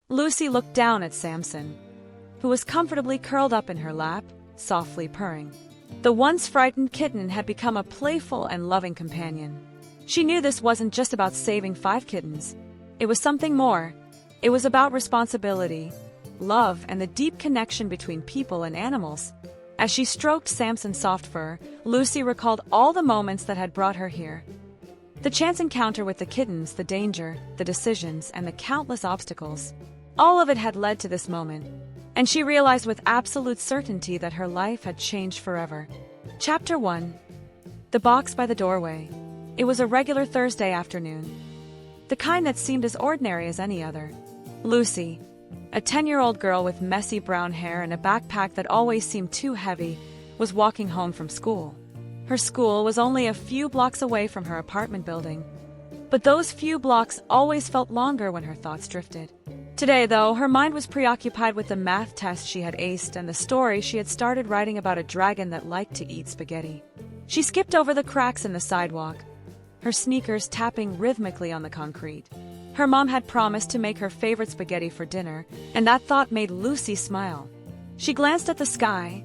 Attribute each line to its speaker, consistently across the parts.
Speaker 1: Lucy looked down at Samson, who was comfortably curled up in her lap, softly purring. The once frightened kitten had become a playful and loving companion. She knew this wasn't just about saving 5 kittens. It was something more. It was about responsibility, love, and the deep connection between people and animals. As she stroked Samson's soft fur, Lucy recalled all the moments that had brought her here. The chance encounter with the kittens, the danger, the decisions, and the countless obstacles. All of it had led to this moment, and she realized with absolute certainty that her life had changed forever. Chapter 1. The box by the doorway. It was a regular Thursday afternoon, the kind that seemed as ordinary as any other. Lucy, a 10-year-old girl with messy brown hair and a backpack that always seemed too heavy, was walking home from school. Her school was only a few blocks away from her apartment building, but those few blocks always felt longer when her thoughts drifted. Today, though, her mind was preoccupied with the math test she had aced and the story she had started writing about a dragon that liked to eat spaghetti. She skipped over the cracks in the sidewalk, her sneakers tapping rhythmically on the concrete. Her mom had promised to make her favorite spaghetti for dinner, and that thought made Lucy smile. She glanced at the sky.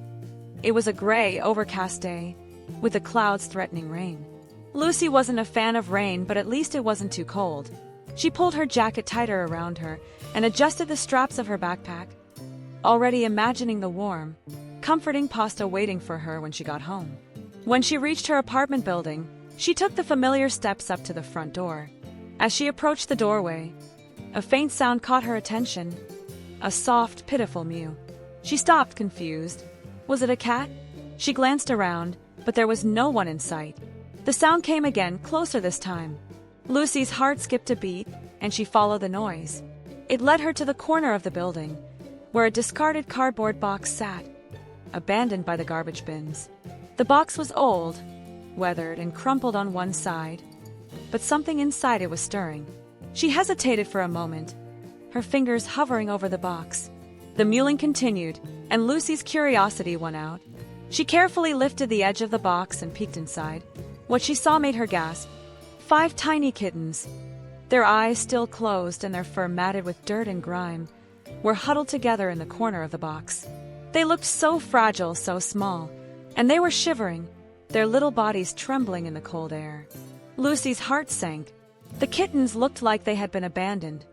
Speaker 1: It was a gray, overcast day, with the clouds threatening rain. Lucy wasn't a fan of rain, but at least it wasn't too cold. She pulled her jacket tighter around her and adjusted the straps of her backpack, already imagining the warm, comforting pasta waiting for her when she got home. When she reached her apartment building, she took the familiar steps up to the front door. As she approached the doorway, a faint sound caught her attention, a soft, pitiful mew. She stopped, confused. Was it a cat? She glanced around, but there was no one in sight. The sound came again, closer this time. Lucy's heart skipped a beat, and she followed the noise. It led her to the corner of the building, where a discarded cardboard box sat, abandoned by the garbage bins. The box was old, weathered, and crumpled on one side, but something inside it was stirring. She hesitated for a moment, her fingers hovering over the box. The mewing continued, and Lucy's curiosity won out. She carefully lifted the edge of the box and peeked inside. What she saw made her gasp. 5 tiny kittens, their eyes still closed and their fur matted with dirt and grime, were huddled together in the corner of the box. They looked so fragile, so small, and they were shivering, their little bodies trembling in the cold air. Lucy's heart sank. The kittens looked like they had been abandoned,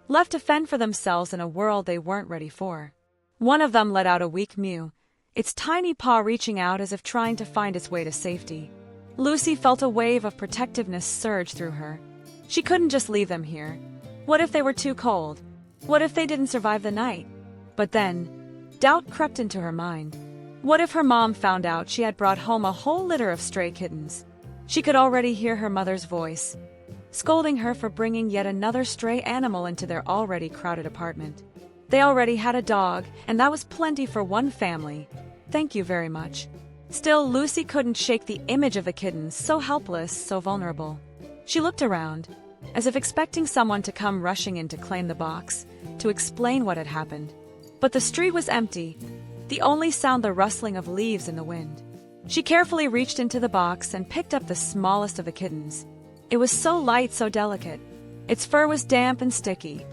Speaker 1: left to fend for themselves in a world they weren't ready for. One of them let out a weak mew, its tiny paw reaching out as if trying to find its way to safety. Lucy felt a wave of protectiveness surge through her. She couldn't just leave them here. What if they were too cold? What if they didn't survive the night? But then, doubt crept into her mind. What if her mom found out she had brought home a whole litter of stray kittens? She could already hear her mother's voice, scolding her for bringing yet another stray animal into their already crowded apartment. They already had a dog, and that was plenty for one family. Thank you very much. Still, Lucy couldn't shake the image of the kittens, so helpless, so vulnerable. She looked around, as if expecting someone to come rushing in to claim the box, to explain what had happened. But the street was empty, the only sound the rustling of leaves in the wind. She carefully reached into the box and picked up the smallest of the kittens. It was so light, so delicate. Its fur was damp and sticky,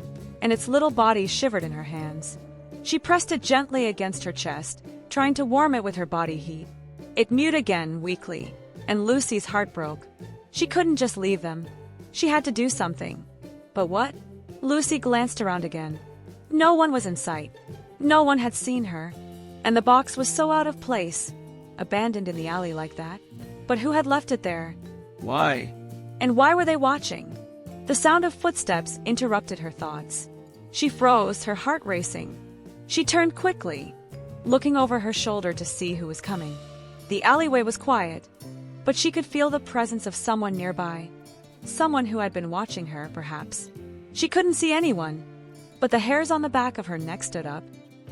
Speaker 1: and its little body shivered in her hands. She pressed it gently against her chest, trying to warm it with her body heat. It mewed again, weakly, and Lucy's heart broke. She couldn't just leave them. She had to do something. But what? Lucy glanced around again. No one was in sight. No one had seen her, and the box was so out of place, abandoned in the alley like that. But who had left it there?
Speaker 2: Why?
Speaker 1: And why were they watching? The sound of footsteps interrupted her thoughts. She froze, her heart racing. She turned quickly, looking over her shoulder to see who was coming. The alleyway was quiet, but she could feel the presence of someone nearby. Someone who had been watching her, perhaps. She couldn't see anyone, but the hairs on the back of her neck stood up.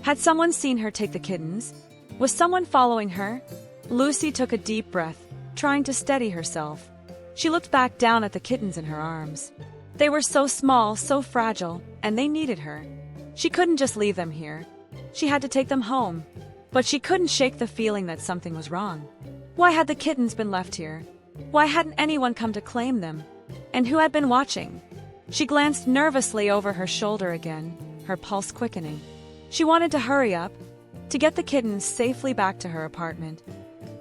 Speaker 1: Had someone seen her take the kittens? Was someone following her? Lucy took a deep breath, trying to steady herself. She looked back down at the kittens in her arms. They were so small, so fragile, and they needed her. She couldn't just leave them here. She had to take them home. But she couldn't shake the feeling that something was wrong. Why had the kittens been left here? Why hadn't anyone come to claim them? And who had been watching? She glanced nervously over her shoulder again, her pulse quickening. She wanted to hurry up, to get the kittens safely back to her apartment.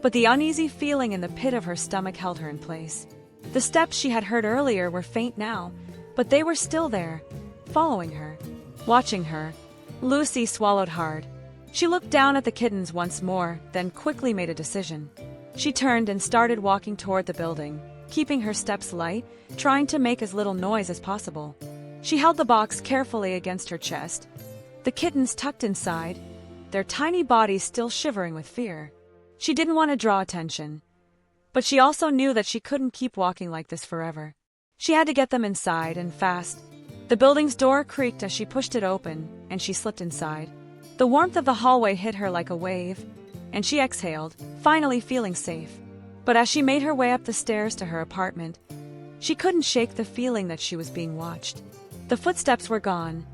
Speaker 1: But the uneasy feeling in the pit of her stomach held her in place. The steps she had heard earlier were faint now, but they were still there, following her, watching her. Lucy swallowed hard. She looked down at the kittens once more, then quickly made a decision. She turned and started walking toward the building, keeping her steps light, trying to make as little noise as possible. She held the box carefully against her chest, the kittens tucked inside, their tiny bodies still shivering with fear. She didn't want to draw attention, but she also knew that she couldn't keep walking like this forever. She had to get them inside, and fast. The building's door creaked as she pushed it open, and she slipped inside. The warmth of the hallway hit her like a wave, and she exhaled, finally feeling safe. But as she made her way up the stairs to her apartment, she couldn't shake the feeling that she was being watched. The footsteps were gone,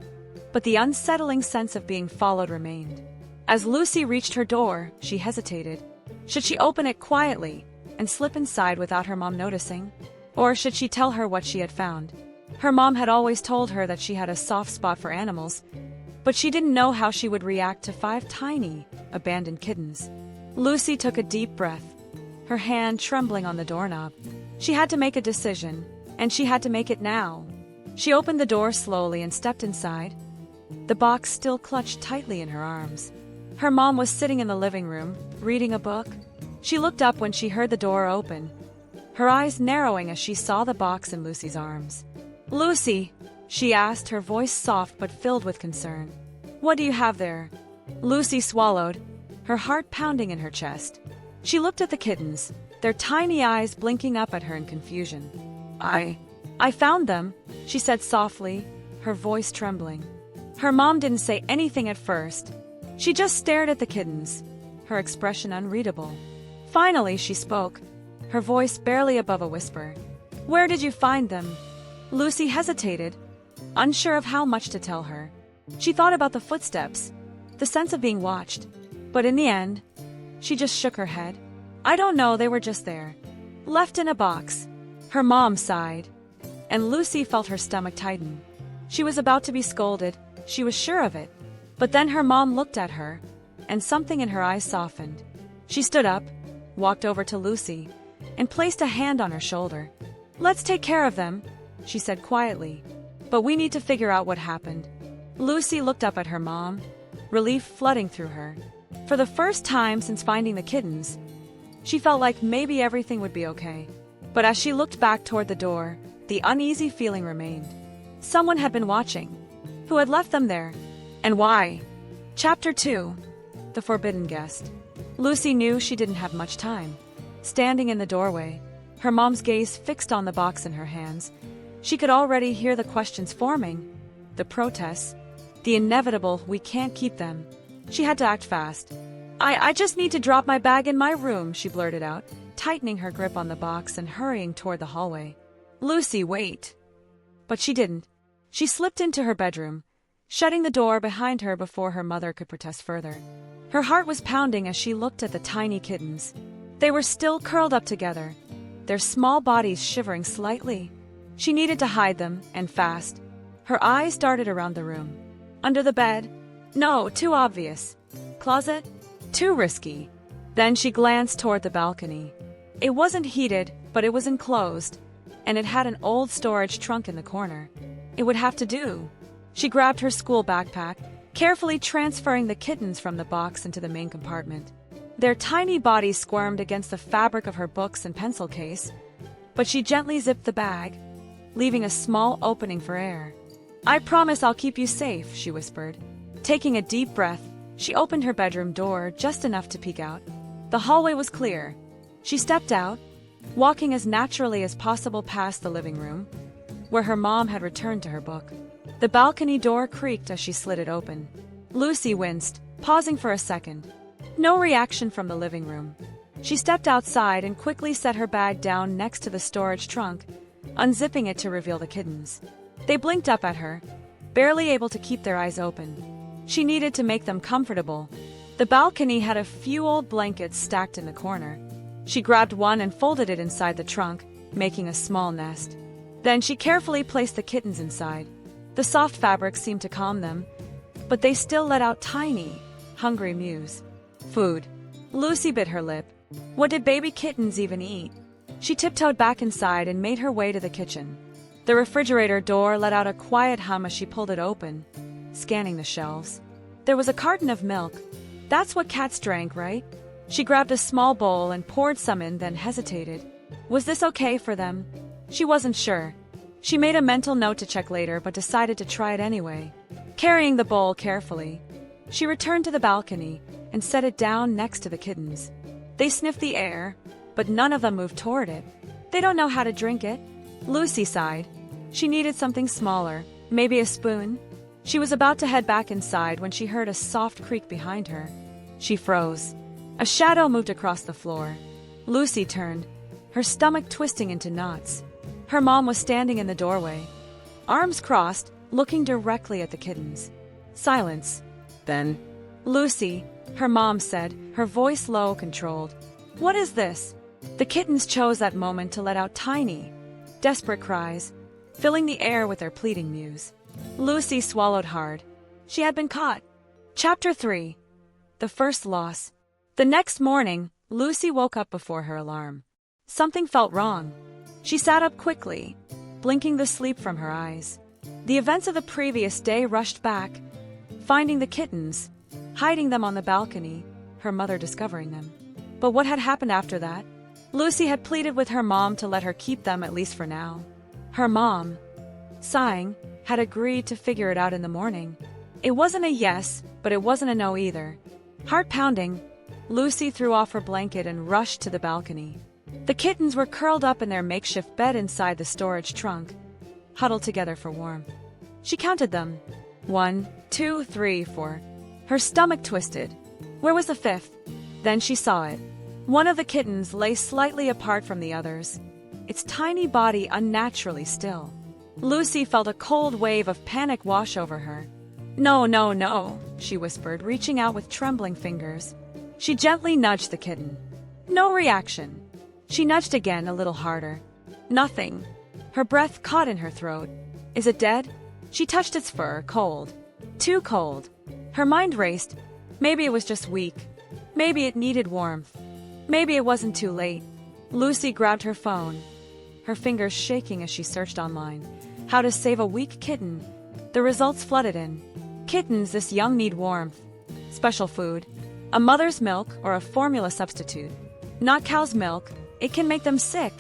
Speaker 1: but the unsettling sense of being followed remained. As Lucy reached her door, she hesitated. Should she open it quietly and slip inside without her mom noticing? Or should she tell her what she had found? Her mom had always told her that she had a soft spot for animals, but she didn't know how she would react to 5 tiny, abandoned kittens. Lucy took a deep breath, her hand trembling on the doorknob. She had to make a decision, and she had to make it now. She opened the door slowly and stepped inside, the box still clutched tightly in her arms. Her mom was sitting in the living room, reading a book. She looked up when she heard the door open, her eyes narrowing as she saw the box in Lucy's arms. "Lucy," she asked, her voice soft but filled with concern. "What do you have there?" Lucy swallowed, her heart pounding in her chest. She looked at the kittens, their tiny eyes blinking up at her in confusion. I found them," she said softly, her voice trembling. Her mom didn't say anything at first. She just stared at the kittens, her expression unreadable. Finally, she spoke, her voice barely above a whisper. "Where did you find them?" Lucy hesitated, unsure of how much to tell her. She thought about the footsteps, the sense of being watched, but in the end, she just shook her head. "I don't know, they were just there. Left in a box." Her mom sighed, and Lucy felt her stomach tighten. She was about to be scolded, she was sure of it. But then her mom looked at her, and something in her eyes softened. She stood up, walked over to Lucy, and placed a hand on her shoulder. "Let's take care of them," she said quietly. "But we need to figure out what happened." Lucy looked up at her mom, relief flooding through her. For the first time since finding the kittens, she felt like maybe everything would be okay. But as she looked back toward the door, the uneasy feeling remained. Someone had been watching. Who had left them there? And why? Chapter 2. The Forbidden Guest. Lucy knew she didn't have much time. Standing in the doorway, her mom's gaze fixed on the box in her hands, she could already hear the questions forming. The protests, the inevitable, "We can't keep them." She had to act fast. I just need to drop my bag in my room," she blurted out, tightening her grip on the box and hurrying toward the hallway. "Lucy, wait." But she didn't. She slipped into her bedroom, shutting the door behind her before her mother could protest further. Her heart was pounding as she looked at the tiny kittens. They were still curled up together, their small bodies shivering slightly. She needed to hide them, and fast. Her eyes darted around the room. Under the bed? No, too obvious. Closet? Too risky. Then she glanced toward the balcony. It wasn't heated, but it was enclosed, and it had an old storage trunk in the corner. It would have to do. She grabbed her school backpack, carefully transferring the kittens from the box into the main compartment. Their tiny bodies squirmed against the fabric of her books and pencil case, but she gently zipped the bag, leaving a small opening for air. "I promise I'll keep you safe," she whispered. Taking a deep breath, she opened her bedroom door just enough to peek out. The hallway was clear. She stepped out, walking as naturally as possible past the living room, where her mom had returned to her book. The balcony door creaked as she slid it open. Lucy winced, pausing for a second. No reaction from the living room. She stepped outside and quickly set her bag down next to the storage trunk, unzipping it to reveal the kittens. They blinked up at her, barely able to keep their eyes open. She needed to make them comfortable. The balcony had a few old blankets stacked in the corner. She grabbed one and folded it inside the trunk, making a small nest. Then she carefully placed the kittens inside. The soft fabric seemed to calm them, but they still let out tiny, hungry mews. Food. Lucy bit her lip. What did baby kittens even eat? She tiptoed back inside and made her way to the kitchen. The refrigerator door let out a quiet hum as she pulled it open, scanning the shelves. There was a carton of milk. That's what cats drank, right? She grabbed a small bowl and poured some in, then hesitated. Was this okay for them? She wasn't sure. She made a mental note to check later, but decided to try it anyway. Carrying the bowl carefully, she returned to the balcony and set it down next to the kittens. They sniffed the air, but none of them moved toward it. They don't know how to drink it. Lucy sighed. She needed something smaller, maybe a spoon. She was about to head back inside when she heard a soft creak behind her. She froze. A shadow moved across the floor. Lucy turned, her stomach twisting into knots. Her mom was standing in the doorway, arms crossed, looking directly at the kittens. Silence. Then, Lucy, her mom said, her voice low, controlled. What is this? The kittens chose that moment to let out tiny, desperate cries, filling the air with their pleading mews. Lucy swallowed hard. She had been caught. Chapter 3. The First Loss. The next morning, Lucy woke up before her alarm. Something felt wrong. She sat up quickly, blinking the sleep from her eyes. The events of the previous day rushed back, finding the kittens, hiding them on the balcony, her mother discovering them. But what had happened after that? Lucy had pleaded with her mom to let her keep them, at least for now. Her mom, sighing, had agreed to figure it out in the morning. It wasn't a yes, but it wasn't a no either. Heart pounding, Lucy threw off her blanket and rushed to the balcony. The kittens were curled up in their makeshift bed inside the storage trunk, huddled together for warmth. She counted them. 1, 2, 3, 4. Her stomach twisted. Where was the fifth? Then she saw it. One of the kittens lay slightly apart from the others, its tiny body unnaturally still. Lucy felt a cold wave of panic wash over her. No, no, no, she whispered, reaching out with trembling fingers. She gently nudged the kitten. No reaction. She nudged again, a little harder. Nothing. Her breath caught in her throat. Is it dead? She touched its fur, cold. Too cold. Her mind raced. Maybe it was just weak. Maybe it needed warmth. Maybe it wasn't too late. Lucy grabbed her phone, her fingers shaking as she searched online. How to save a weak kitten. The results flooded in. Kittens this young need warmth. Special food. A mother's milk or a formula substitute. Not cow's milk. It can make them sick.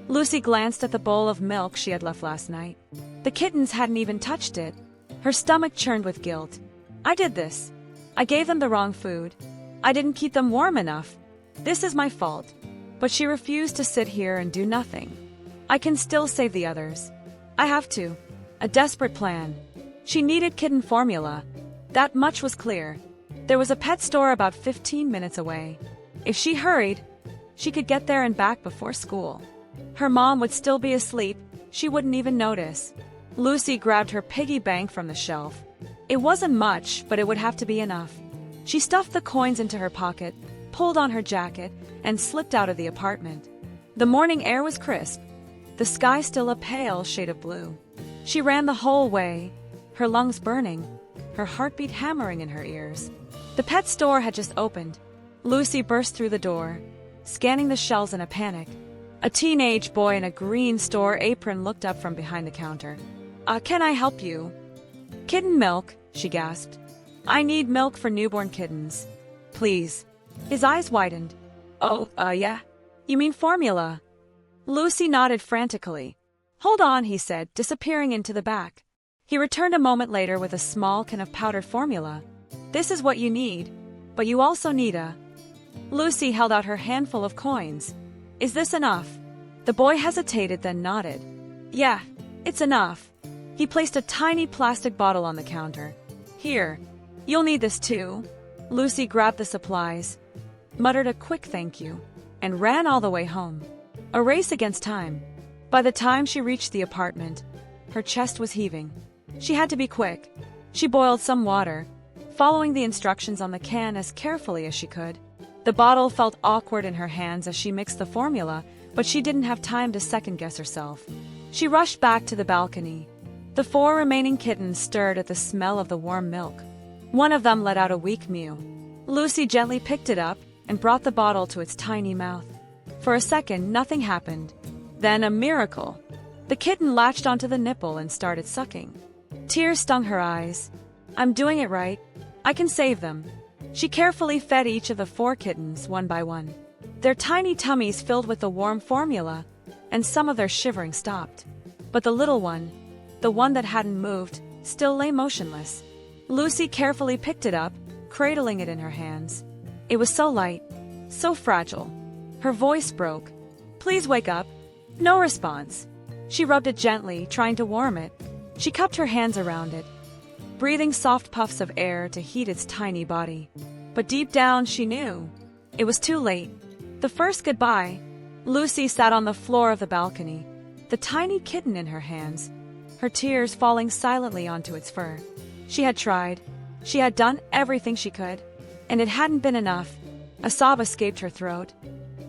Speaker 1: Lucy glanced at the bowl of milk she had left last night. The kittens hadn't even touched it. Her stomach churned with guilt. I did this. I gave them the wrong food. I didn't keep them warm enough. This is my fault. But she refused to sit here and do nothing. I can still save the others. I have to. A desperate plan. She needed kitten formula. That much was clear. There was a pet store about 15 minutes away. If she hurried, she could get there and back before school. Her mom would still be asleep. She wouldn't even notice. Lucy grabbed her piggy bank from the shelf. It wasn't much, but it would have to be enough. She stuffed the coins into her pocket, pulled on her jacket, and slipped out of the apartment. The morning air was crisp, the sky still a pale shade of blue. She ran the whole way, her lungs burning, her heartbeat hammering in her ears. The pet store had just opened. Lucy burst through the door, scanning the shelves in a panic. A teenage boy in a green store apron looked up from behind the counter. Can I help you? Kitten milk, she gasped. I need milk for newborn kittens. Please. His eyes widened. Oh, yeah? You mean formula? Lucy nodded frantically. Hold on, he said, disappearing into the back. He returned a moment later with a small can of powdered formula. This is what you need, but you also need a... Lucy held out her handful of coins. Is this enough? The boy hesitated, then nodded. Yeah, it's enough. He placed a tiny plastic bottle on the counter. Here, you'll need this too. Lucy grabbed the supplies, muttered a quick thank you, and ran all the way home. A race against time. By the time she reached the apartment, her chest was heaving. She had to be quick. She boiled some water, following the instructions on the can as carefully as she could. The bottle felt awkward in her hands as she mixed the formula, but she didn't have time to second-guess herself. She rushed back to the balcony, The 4 remaining kittens stirred at the smell of the warm milk. One of them let out a weak mew. Lucy gently picked it up and brought the bottle to its tiny mouth. For a second, nothing happened. Then a miracle. The kitten latched onto the nipple and started sucking. Tears stung her eyes. "I'm doing it right. I can save them." She carefully fed each of the 4 kittens one by one. Their tiny tummies filled with the warm formula, and some of their shivering stopped. But the little one, the one that hadn't moved, still lay motionless. Lucy carefully picked it up, cradling it in her hands. It was so light, so fragile. Her voice broke. "Please wake up." No response. She rubbed it gently, trying to warm it. She cupped her hands around it, breathing soft puffs of air to heat its tiny body. But deep down, she knew. It was too late. The first goodbye. Lucy sat on the floor of the balcony, the tiny kitten in her hands, her tears falling silently onto its fur. She had tried. She had done everything she could, and it hadn't been enough. A sob escaped her throat,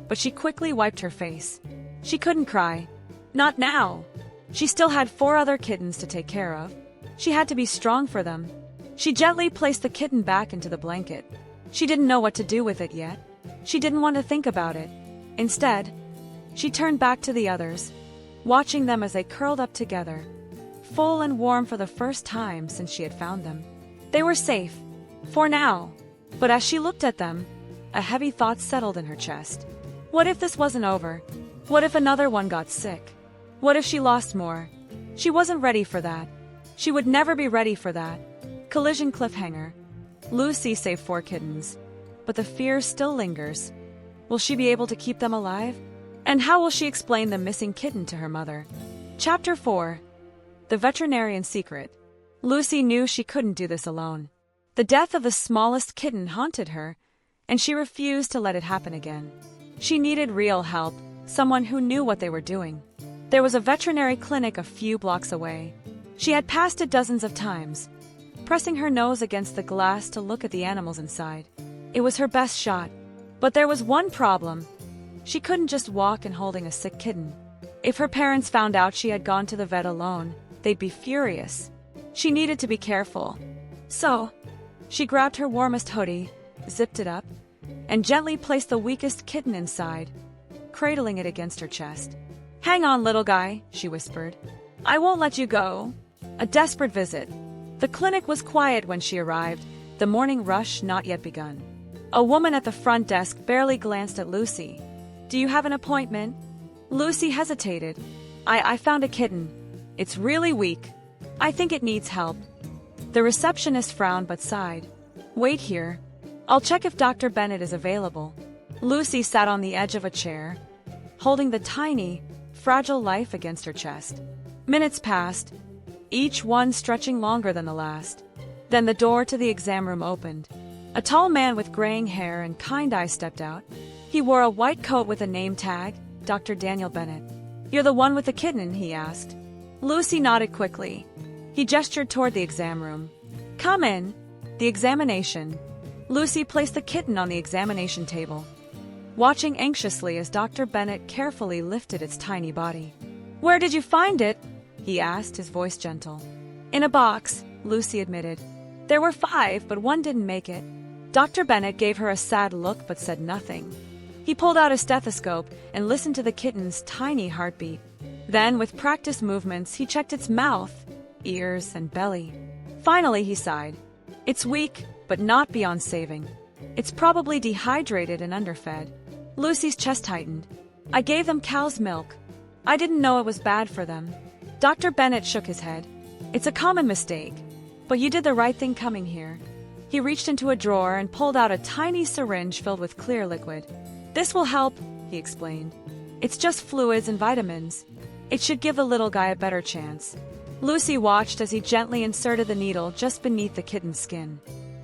Speaker 1: but she quickly wiped her face. She couldn't cry. Not now. She still had 4 other kittens to take care of. She had to be strong for them. She gently placed the kitten back into the blanket. She didn't know what to do with it yet. She didn't want to think about it. Instead, she turned back to the others, watching them as they curled up together, full and warm for the first time since she had found them. They were safe, for now. But as she looked at them, a heavy thought settled in her chest. What if this wasn't over? What if another one got sick? What if she lost more? She wasn't ready for that. She would never be ready for that. Collision cliffhanger. Lucy saved 4 kittens, but the fear still lingers. Will she be able to keep them alive? And how will she explain the missing kitten to her mother? Chapter 4. The Veterinarian's Secret. Lucy knew she couldn't do this alone. The death of the smallest kitten haunted her, and she refused to let it happen again. She needed real help, someone who knew what they were doing. There was a veterinary clinic a few blocks away. She had passed it dozens of times, pressing her nose against the glass to look at the animals inside. It was her best shot. But there was one problem. She couldn't just walk in holding a sick kitten. If her parents found out she had gone to the vet alone, they'd be furious. She needed to be careful. So, she grabbed her warmest hoodie, zipped it up, and gently placed the weakest kitten inside, cradling it against her chest. "Hang on, little guy," she whispered. "I won't let you go." A desperate visit. The clinic was quiet when she arrived, the morning rush not yet begun. A woman at the front desk barely glanced at Lucy. "Do you have an appointment?" Lucy hesitated. I found a kitten. It's really weak. I think it needs help." The receptionist frowned but sighed. "Wait here. I'll check if Dr. Bennett is available." Lucy sat on the edge of a chair, holding the tiny, fragile life against her chest. Minutes passed, each one stretching longer than the last. Then the door to the exam room opened. A tall man with graying hair and kind eyes stepped out. He wore a white coat with a name tag, Dr. Daniel Bennett. "You're the one with the kitten?" he asked. Lucy nodded quickly. He gestured toward the exam room. "Come in." The examination. Lucy placed the kitten on the examination table, watching anxiously as Dr. Bennett carefully lifted its tiny body. "Where did you find it?" he asked, his voice gentle. "In a box," Lucy admitted. "There were 5, but one didn't make it." Dr. Bennett gave her a sad look but said nothing. He pulled out a stethoscope and listened to the kitten's tiny heartbeat. Then, with practiced movements, he checked its mouth, ears, and belly. Finally, he sighed. "It's weak, but not beyond saving. It's probably dehydrated and underfed." Lucy's chest tightened. "I gave them cow's milk. I didn't know it was bad for them." Dr. Bennett shook his head. "It's a common mistake, but you did the right thing coming here." He reached into a drawer and pulled out a tiny syringe filled with clear liquid. "This will help," he explained. "It's just fluids and vitamins. It should give the little guy a better chance." Lucy watched as he gently inserted the needle just beneath the kitten's skin.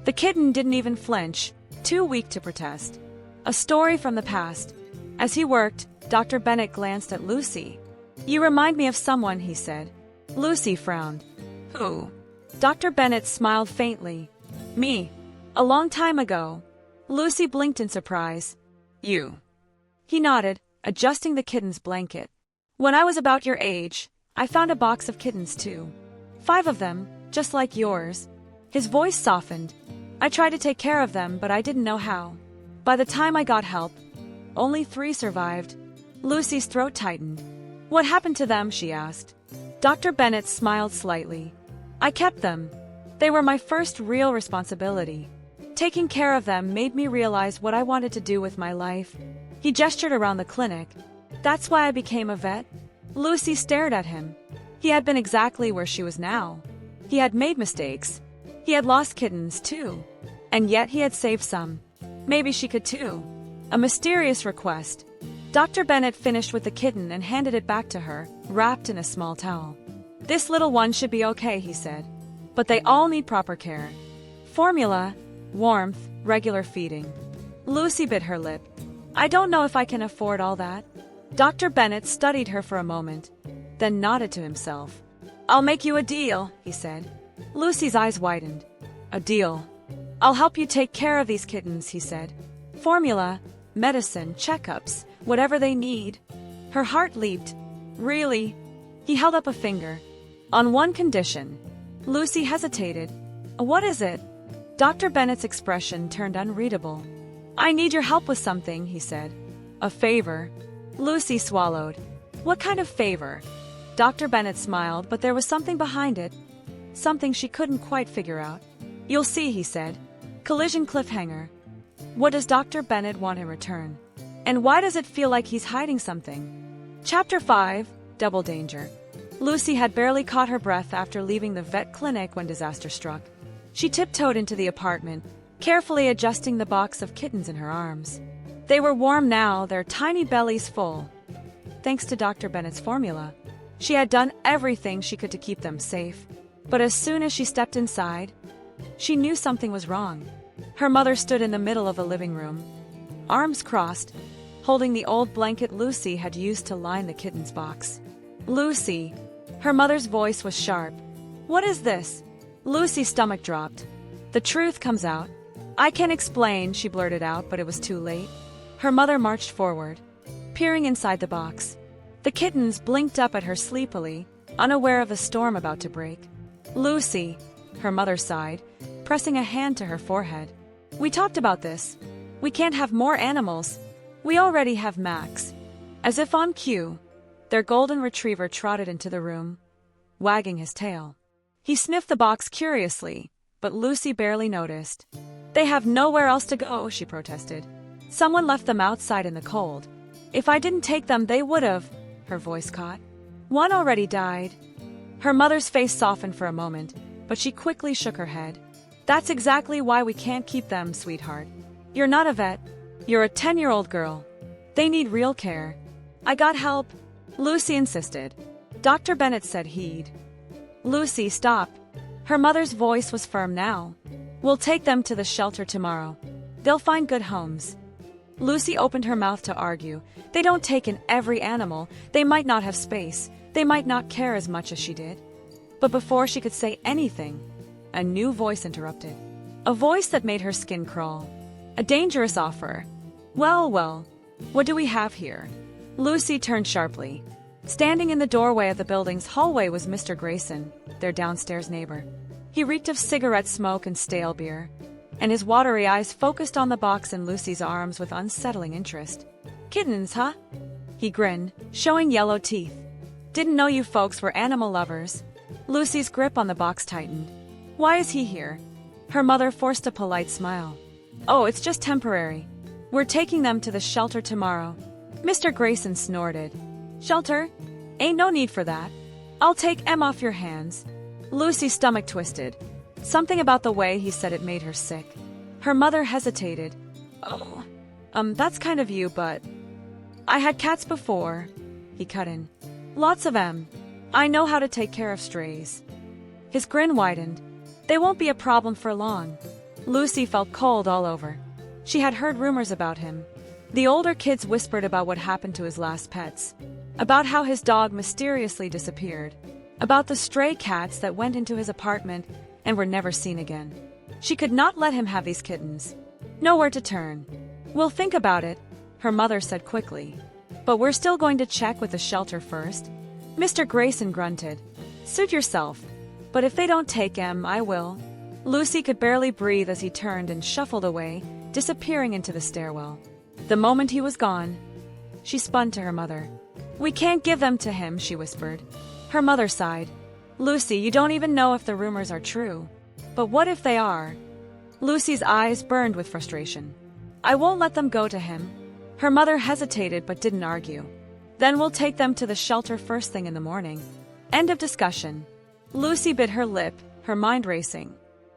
Speaker 1: The kitten didn't even flinch, too weak to protest. A story from the past. As he worked, Dr. Bennett glanced at Lucy. "You remind me of someone," he said. Lucy frowned. "Who?" Dr. Bennett smiled faintly. "Me. A long time ago." Lucy blinked in surprise. "You?" He nodded, adjusting the kitten's blanket. "When I was about your age, I found a box of kittens too. 5 of them, just like yours. His voice softened. I tried to take care of them, but I didn't know how. By the time I got help, only 3 survived. Lucy's throat tightened. What happened to them, she asked. Dr. Bennett smiled slightly. I kept them. They were my first real responsibility. Taking care of them made me realize what I wanted to do with my life. He gestured around the clinic. That's why I became a vet. Lucy stared at him. He had been exactly where she was now. He had made mistakes. He had lost kittens, too. And yet he had saved some. Maybe she could too. A mysterious request. Dr. Bennett finished with the kitten and handed it back to her, wrapped in a small towel. This little one should be okay, he said. But they all need proper care. Formula, warmth, regular feeding. Lucy bit her lip. I don't know if I can afford all that. Dr. Bennett studied her for a moment, then nodded to himself. I'll make you a deal, he said. Lucy's eyes widened. A deal. I'll help you take care of these kittens, he said. Formula, medicine, checkups, whatever they need. Her heart leaped. Really? He held up a finger. On one condition. Lucy hesitated. What is it? Dr. Bennett's expression turned unreadable. I need your help with something, he said. A favor. Lucy swallowed. What kind of favor? Dr. Bennett smiled, but there was something behind it. Something she couldn't quite figure out. You'll see, he said. Collision cliffhanger. What does Dr. Bennett want in return? And why does it feel like he's hiding something? Chapter 5, Double Danger. Lucy had barely caught her breath after leaving the vet clinic when disaster struck. She tiptoed into the apartment, carefully adjusting the box of kittens in her arms. They were warm now, their tiny bellies full. Thanks to Dr. Bennett's formula, she had done everything she could to keep them safe. But as soon as she stepped inside, she knew something was wrong. Her mother stood in the middle of the living room, arms crossed, holding the old blanket Lucy had used to line the kitten's box. Lucy. Her mother's voice was sharp. What is this? Lucy's stomach dropped. The truth comes out. I can't explain, she blurted out, but it was too late. Her mother marched forward, peering inside the box. The kittens blinked up at her sleepily, unaware of the storm about to break. Lucy, her mother sighed, pressing a hand to her forehead. We talked about this. We can't have more animals. We already have Max. As if on cue, their golden retriever trotted into the room, wagging his tail. He sniffed the box curiously, but Lucy barely noticed. They have nowhere else to go, she protested. Someone left them outside in the cold. If I didn't take them, they would have, her voice caught. One already died. Her mother's face softened for a moment, but she quickly shook her head. That's exactly why we can't keep them, sweetheart. You're not a vet. You're a 10-year-old girl. They need real care. I got help. Lucy insisted. Dr. Bennett said he'd. Lucy, stop. Her mother's voice was firm now. We'll take them to the shelter tomorrow. They'll find good homes. Lucy opened her mouth to argue. They don't take in every animal. They might not have space. They might not care as much as she did. But before she could say anything, a new voice interrupted. A voice that made her skin crawl. A dangerous offer. Well, what do we have here? Lucy turned sharply. Standing in the doorway of the building's hallway was Mr. Grayson, their downstairs neighbor. He reeked of cigarette smoke and stale beer, and his watery eyes focused on the box in Lucy's arms with unsettling interest. Kittens, huh? He grinned, showing yellow teeth. Didn't know you folks were animal lovers. Lucy's grip on the box tightened. Why is he here? Her mother forced a polite smile. Oh, it's just temporary. We're taking them to the shelter tomorrow. Mr. Grayson snorted. Shelter? Ain't no need for that. I'll take Em off your hands. Lucy's stomach twisted. Something about the way he said it made her sick. Her mother hesitated. Oh, that's kind of you, but... I had cats before, he cut in. Lots of them. I know how to take care of strays. His grin widened. They won't be a problem for long. Lucy felt cold all over. She had heard rumors about him. The older kids whispered about what happened to his last pets. About how his dog mysteriously disappeared. About the stray cats that went into his apartment and were never seen again. She could not let him have these kittens. Nowhere to turn. We'll think about it, her mother said quickly. But we're still going to check with the shelter first. Mr. Grayson grunted. Suit yourself. But if they don't take him, I will. Lucy could barely breathe as he turned and shuffled away, disappearing into the stairwell. The moment he was gone, she spun to her mother. We can't give them to him, she whispered. Her mother sighed. Lucy, you don't even know if the rumors are true. But what if they are? Lucy's eyes burned with frustration. I won't let them go to him. Her mother hesitated but didn't argue. Then we'll take them to the shelter first thing in the morning. End of discussion. Lucy bit her lip, her mind racing.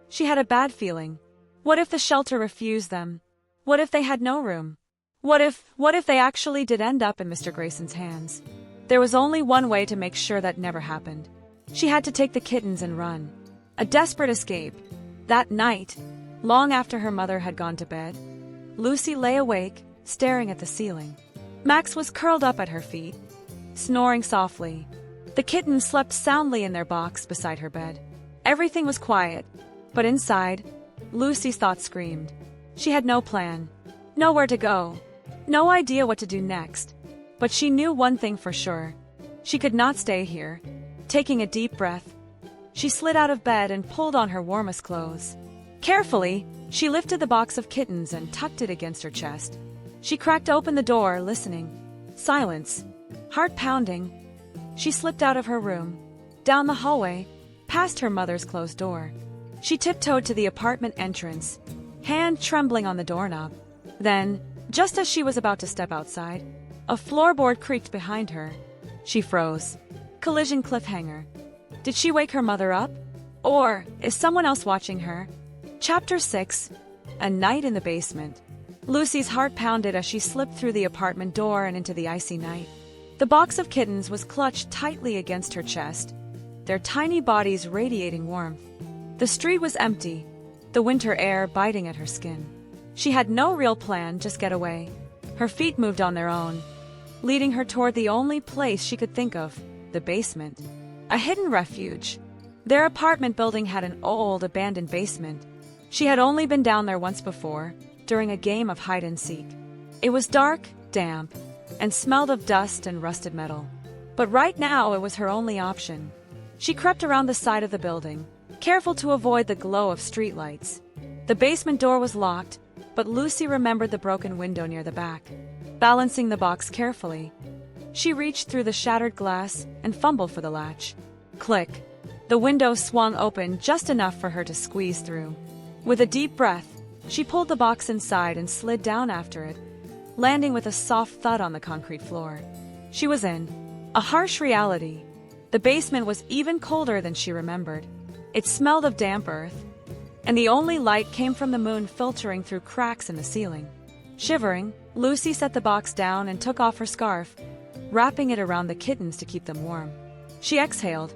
Speaker 1: She had a bad feeling. What if the shelter refused them? What if they had no room? What if they actually did end up in Mr. Grayson's hands? There was only one way to make sure that never happened. She had to take the kittens and run. A desperate escape. That night, long after her mother had gone to bed, Lucy lay awake, staring at the ceiling. Max was curled up at her feet, snoring softly. The kittens slept soundly in their box beside her bed. Everything was quiet, but inside, Lucy's thoughts screamed. She had no plan, nowhere to go, no idea what to do next. But she knew one thing for sure. She could not stay here. Taking a deep breath, she slid out of bed and pulled on her warmest clothes. Carefully, she lifted the box of kittens and tucked it against her chest. She cracked open the door, listening. Silence. Heart pounding. She slipped out of her room, down the hallway, past her mother's closed door. She tiptoed to the apartment entrance, hand trembling on the doorknob. Then, just as she was about to step outside, a floorboard creaked behind her. She froze. Collision cliffhanger. Did she wake her mother up? Or is someone else watching her? Chapter 6. A Night in the Basement. Lucy's heart pounded as she slipped through the apartment door and into the icy night. The box of kittens was clutched tightly against her chest, their tiny bodies radiating warmth. The street was empty, the winter air biting at her skin. She had no real plan, just get away. Her feet moved on their own, leading her toward the only place she could think of, the basement. A hidden refuge. Their apartment building had an old, abandoned basement. She had only been down there once before, during a game of hide-and-seek. It was dark, damp, and smelled of dust and rusted metal. But right now it was her only option. She crept around the side of the building, careful to avoid the glow of streetlights. The basement door was locked, but Lucy remembered the broken window near the back. Balancing the box carefully, she reached through the shattered glass and fumbled for the latch. Click. The window swung open just enough for her to squeeze through. With a deep breath, she pulled the box inside and slid down after it, landing with a soft thud on the concrete floor. She was in a harsh reality. The basement was even colder than she remembered. It smelled of damp earth, and the only light came from the moon filtering through cracks in the ceiling. Shivering, Lucy set the box down and took off her scarf, wrapping it around the kittens to keep them warm. She exhaled,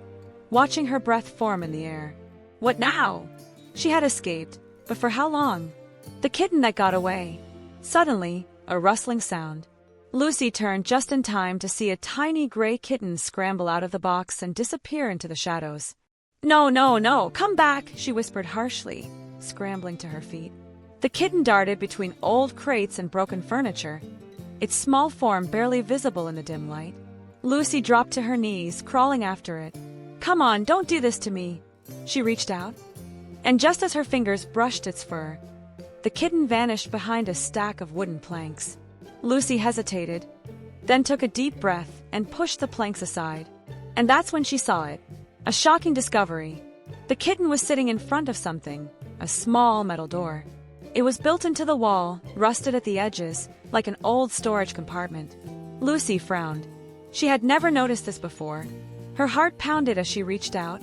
Speaker 1: watching her breath form in the air. What now? She had escaped, but for how long? The kitten that got away. Suddenly, a rustling sound. Lucy turned just in time to see a tiny gray kitten scramble out of the box and disappear into the shadows. No, no, no, come back, she whispered harshly, scrambling to her feet. The kitten darted between old crates and broken furniture, its small form barely visible in the dim light. Lucy dropped to her knees, crawling after it. Come on, don't do this to me. She reached out, and just as her fingers brushed its fur, the kitten vanished behind a stack of wooden planks. Lucy hesitated, then took a deep breath and pushed the planks aside. And that's when she saw it. A shocking discovery. The kitten was sitting in front of something, a small metal door. It was built into the wall, rusted at the edges, like an old storage compartment. Lucy frowned. She had never noticed this before. Her heart pounded as she reached out,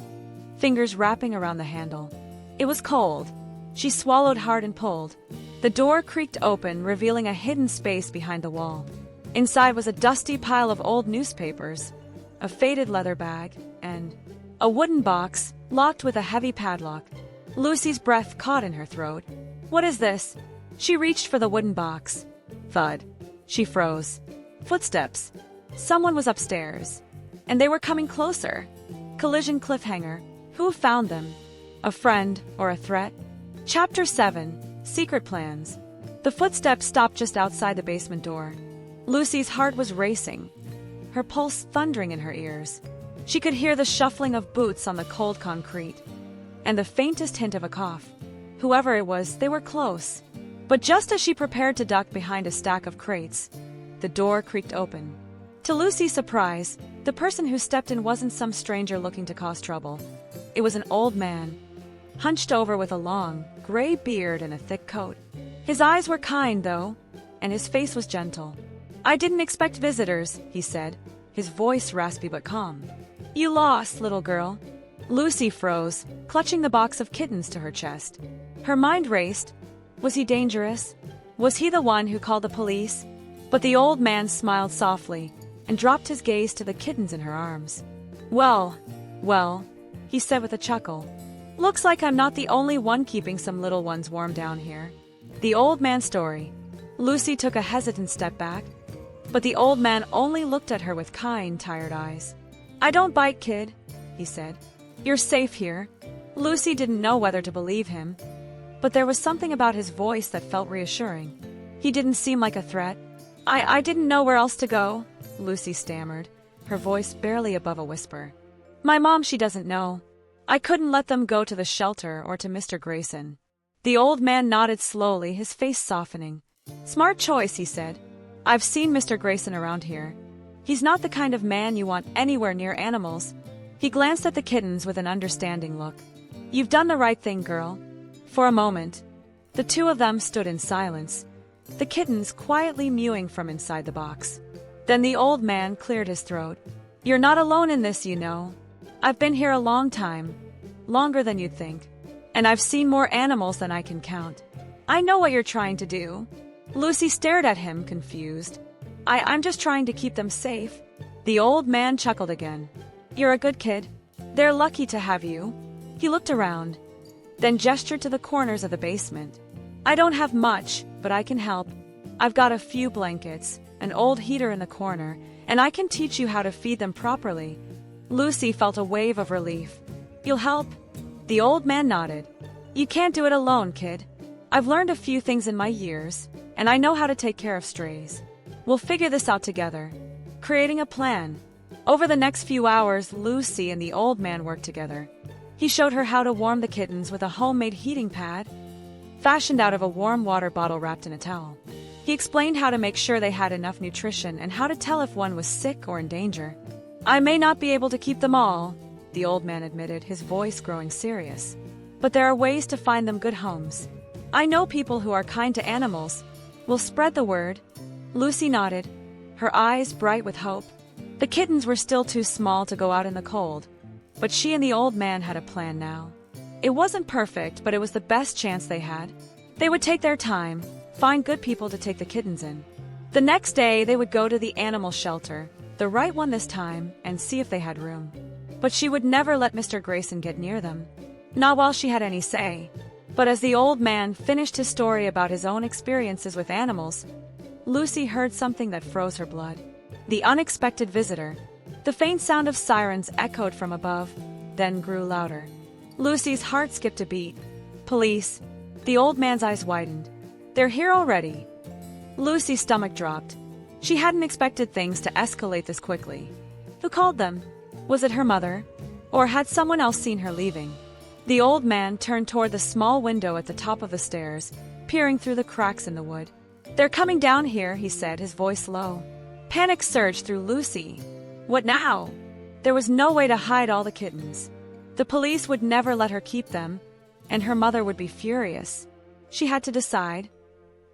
Speaker 1: fingers wrapping around the handle. It was cold. She swallowed hard and pulled. The door creaked open, revealing a hidden space behind the wall. Inside was a dusty pile of old newspapers, a faded leather bag, and a wooden box, locked with a heavy padlock. Lucy's breath caught in her throat. What is this? She reached for the wooden box. Thud. She froze. Footsteps. Someone was upstairs, and they were coming closer. Collision cliffhanger. Who found them? A friend or a threat? Chapter 7. Secret Plans. The footsteps stopped just outside the basement door. Lucy's heart was racing, her pulse thundering in her ears. She could hear the shuffling of boots on the cold concrete, and the faintest hint of a cough. Whoever it was, they were close. But just as she prepared to duck behind a stack of crates, the door creaked open. To Lucy's surprise, the person who stepped in wasn't some stranger looking to cause trouble. It was an old man, hunched over with a long, gray beard and a thick coat. His eyes were kind, though, and his face was gentle. "I didn't expect visitors," he said, his voice raspy but calm. "You lost, little girl." Lucy froze, clutching the box of kittens to her chest. Her mind raced. Was he dangerous? Was he the one who called the police? But the old man smiled softly and dropped his gaze to the kittens in her arms. Well, he said with a chuckle. "Looks like I'm not the only one keeping some little ones warm down here." The old man's story. Lucy took a hesitant step back, but the old man only looked at her with kind, tired eyes. "I don't bite, kid," he said. "You're safe here." Lucy didn't know whether to believe him, but there was something about his voice that felt reassuring. He didn't seem like a threat. I didn't know where else to go," Lucy stammered, her voice barely above a whisper. "My mom, she doesn't know. I couldn't let them go to the shelter or to Mr. Grayson." The old man nodded slowly, his face softening. "Smart choice," he said. "I've seen Mr. Grayson around here. He's not the kind of man you want anywhere near animals." He glanced at the kittens with an understanding look. "You've done the right thing, girl." For a moment, the two of them stood in silence, the kittens quietly mewing from inside the box. Then the old man cleared his throat. "You're not alone in this, you know. I've been here a long time, longer than you'd think, and I've seen more animals than I can count. I know what you're trying to do." Lucy stared at him, confused. I'm just trying to keep them safe." The old man chuckled again. "You're a good kid. They're lucky to have you." He looked around, then gestured to the corners of the basement. "I don't have much, but I can help. I've got a few blankets, an old heater in the corner, and I can teach you how to feed them properly." Lucy felt a wave of relief. "You'll help?" The old man nodded. "You can't do it alone, kid. I've learned a few things in my years, and I know how to take care of strays. We'll figure this out together." Creating a plan. Over the next few hours, Lucy and the old man worked together. He showed her how to warm the kittens with a homemade heating pad, fashioned out of a warm water bottle wrapped in a towel. He explained how to make sure they had enough nutrition and how to tell if one was sick or in danger. "I may not be able to keep them all," the old man admitted, his voice growing serious. "But there are ways to find them good homes. I know people who are kind to animals. We'll spread the word." Lucy nodded, her eyes bright with hope. The kittens were still too small to go out in the cold, but she and the old man had a plan now. It wasn't perfect, but it was the best chance they had. They would take their time, find good people to take the kittens in. The next day, they would go to the animal shelter, the right one this time, and see if they had room. But she would never let Mr. Grayson get near them. Not while she had any say. But as the old man finished his story about his own experiences with animals, Lucy heard something that froze her blood. The unexpected visitor. The faint sound of sirens echoed from above, then grew louder. Lucy's heart skipped a beat. "Police." The old man's eyes widened. "They're here already." Lucy's stomach dropped. She hadn't expected things to escalate this quickly. Who called them? Was it her mother? Or had someone else seen her leaving? The old man turned toward the small window at the top of the stairs, peering through the cracks in the wood. "They're coming down here," he said, his voice low. Panic surged through Lucy. What now? There was no way to hide all the kittens. The police would never let her keep them, and her mother would be furious. She had to decide.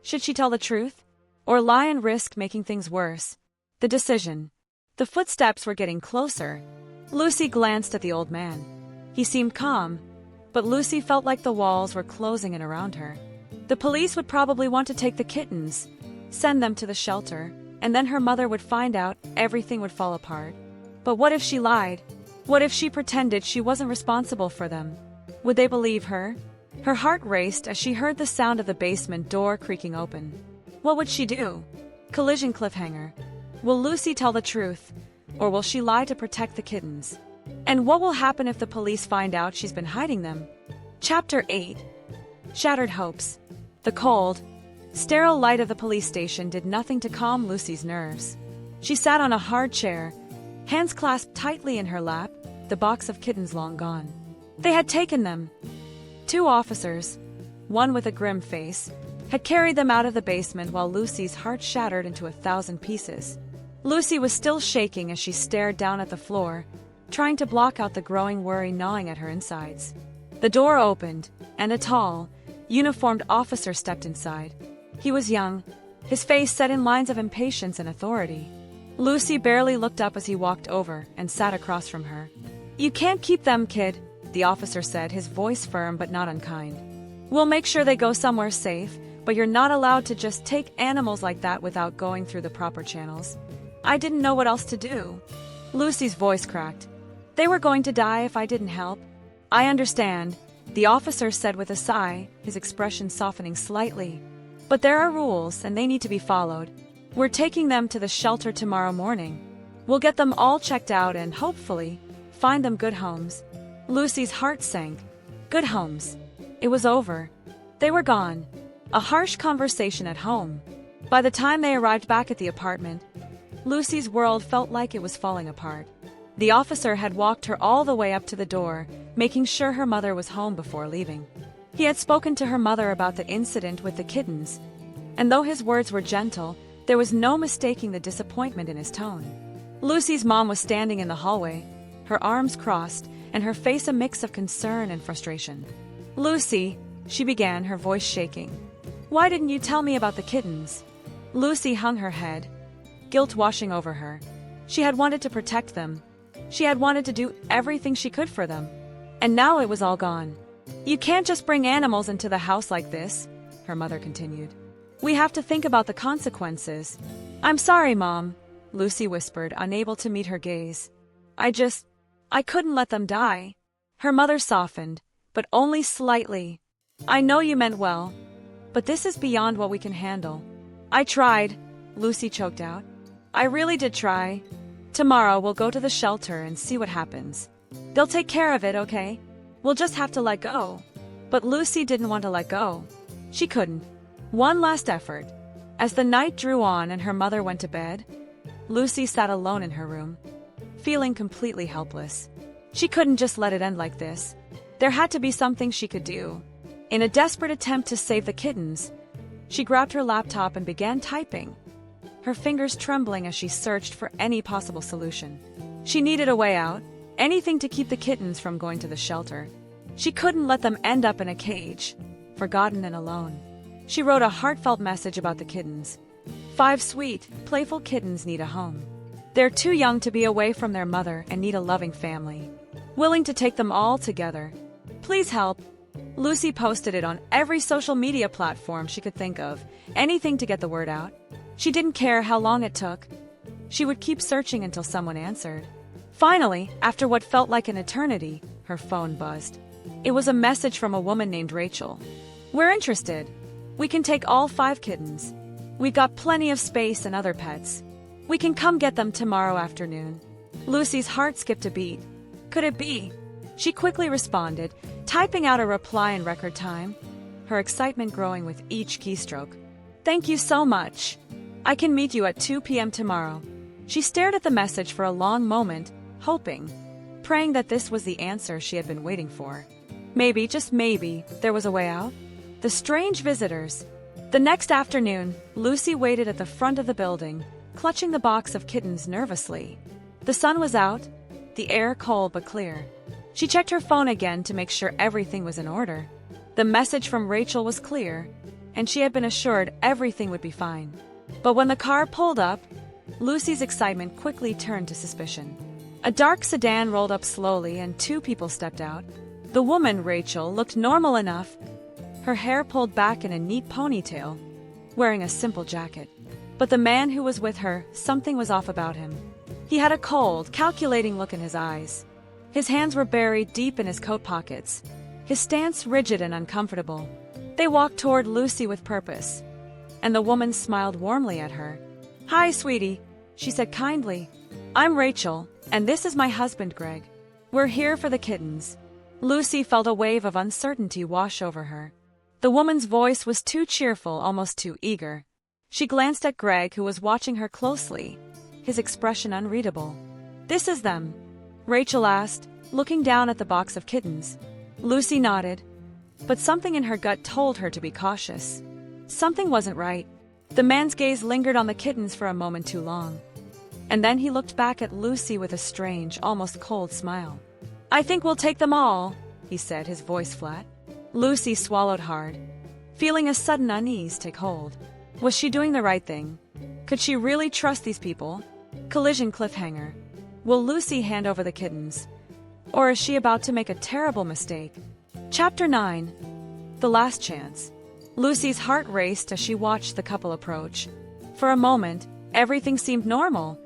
Speaker 1: Should she tell the truth? Or lie and risk making things worse? The decision. The footsteps were getting closer. Lucy glanced at the old man. He seemed calm, but Lucy felt like the walls were closing in around her. The police would probably want to take the kittens, send them to the shelter, and then her mother would find out, everything would fall apart. But what if she lied? What if she pretended she wasn't responsible for them? Would they believe her? Her heart raced as she heard the sound of the basement door creaking open. What would she do? Collision cliffhanger. Will Lucy tell the truth, or will she lie to protect the kittens? And what will happen if the police find out she's been hiding them? Chapter 8. Shattered hopes. The cold, sterile light of the police station did nothing to calm Lucy's nerves. She sat on a hard chair, hands clasped tightly in her lap, the box of kittens long gone. They had taken them. 2 officers, one with a grim face, had carried them out of the basement while Lucy's heart shattered into 1,000 pieces. Lucy was still shaking as she stared down at the floor, trying to block out the growing worry gnawing at her insides. The door opened, and a tall, uniformed officer stepped inside. He was young, his face set in lines of impatience and authority. Lucy barely looked up as he walked over and sat across from her. "You can't keep them, kid," the officer said, his voice firm but not unkind. "We'll make sure they go somewhere safe, but you're not allowed to just take animals like that without going through the proper channels." "I didn't know what else to do." Lucy's voice cracked. "They were going to die if I didn't help." "I understand," the officer said with a sigh, his expression softening slightly. "But there are rules, and they need to be followed. We're taking them to the shelter tomorrow morning. We'll get them all checked out and, hopefully, find them good homes." Lucy's heart sank. Good homes. It was over. They were gone. A harsh conversation at home. By the time they arrived back at the apartment, Lucy's world felt like it was falling apart. The officer had walked her all the way up to the door, making sure her mother was home before leaving. He had spoken to her mother about the incident with the kittens, and though his words were gentle, there was no mistaking the disappointment in his tone. Lucy's mom was standing in the hallway, her arms crossed, and her face a mix of concern and frustration. "Lucy," she began, her voice shaking. "Why didn't you tell me about the kittens?" Lucy hung her head, guilt washing over her. She had wanted to protect them. She had wanted to do everything she could for them. And now it was all gone. "You can't just bring animals into the house like this," her mother continued. "We have to think about the consequences." "I'm sorry, Mom," Lucy whispered, unable to meet her gaze. I couldn't let them die." Her mother softened, but only slightly. "I know you meant well, but this is beyond what we can handle." "I tried," Lucy choked out. "I really did try. Tomorrow we'll go to the shelter and see what happens. They'll take care of it, okay? We'll just have to let go." But Lucy didn't want to let go. She couldn't. One last effort. As the night drew on and her mother went to bed, Lucy sat alone in her room, feeling completely helpless. She couldn't just let it end like this. There had to be something she could do. In a desperate attempt to save the kittens, she grabbed her laptop and began typing, her fingers trembling as she searched for any possible solution. She needed a way out, anything to keep the kittens from going to the shelter. She couldn't let them end up in a cage, forgotten and alone. She wrote a heartfelt message about the kittens. 5 sweet, playful kittens need a home. They're too young to be away from their mother and need a loving family. Willing to take them all together. Please help. Lucy posted it on every social media platform she could think of, anything to get the word out. She didn't care how long it took. She would keep searching until someone answered. Finally, after what felt like an eternity, her phone buzzed. It was a message from a woman named Rachel. "We're interested. We can take all 5 kittens. We've got plenty of space and other pets. We can come get them tomorrow afternoon." Lucy's heart skipped a beat. Could it be? She quickly responded, typing out a reply in record time, her excitement growing with each keystroke. "Thank you so much. I can meet you at 2 p.m. tomorrow." She stared at the message for a long moment, hoping, praying that this was the answer she had been waiting for. Maybe, just maybe, there was a way out. The strange visitors. The next afternoon, Lucy waited at the front of the building, clutching the box of kittens nervously. The sun was out, the air cold but clear. She checked her phone again to make sure everything was in order. The message from Rachel was clear, and she had been assured everything would be fine. But when the car pulled up, Lucy's excitement quickly turned to suspicion. A dark sedan rolled up slowly and 2 people stepped out. The woman, Rachel, looked normal enough, her hair pulled back in a neat ponytail, wearing a simple jacket. But the man who was with her, something was off about him. He had a cold, calculating look in his eyes. His hands were buried deep in his coat pockets, his stance rigid and uncomfortable. They walked toward Lucy with purpose, and the woman smiled warmly at her. "Hi, sweetie," she said kindly. "I'm Rachel, and this is my husband, Greg. We're here for the kittens." Lucy felt a wave of uncertainty wash over her. The woman's voice was too cheerful, almost too eager. She glanced at Greg, who was watching her closely, his expression unreadable. "This is them?" Rachel asked, looking down at the box of kittens. Lucy nodded, but something in her gut told her to be cautious. Something wasn't right. The man's gaze lingered on the kittens for a moment too long. And then he looked back at Lucy with a strange, almost cold smile. "I think we'll take them all," he said, his voice flat. Lucy swallowed hard, feeling a sudden unease take hold. Was she doing the right thing? Could she really trust these people? Collision cliffhanger. Will Lucy hand over the kittens? Or is she about to make a terrible mistake? Chapter 9. The Last Chance. Lucy's heart raced as she watched the couple approach. For a moment, everything seemed normal,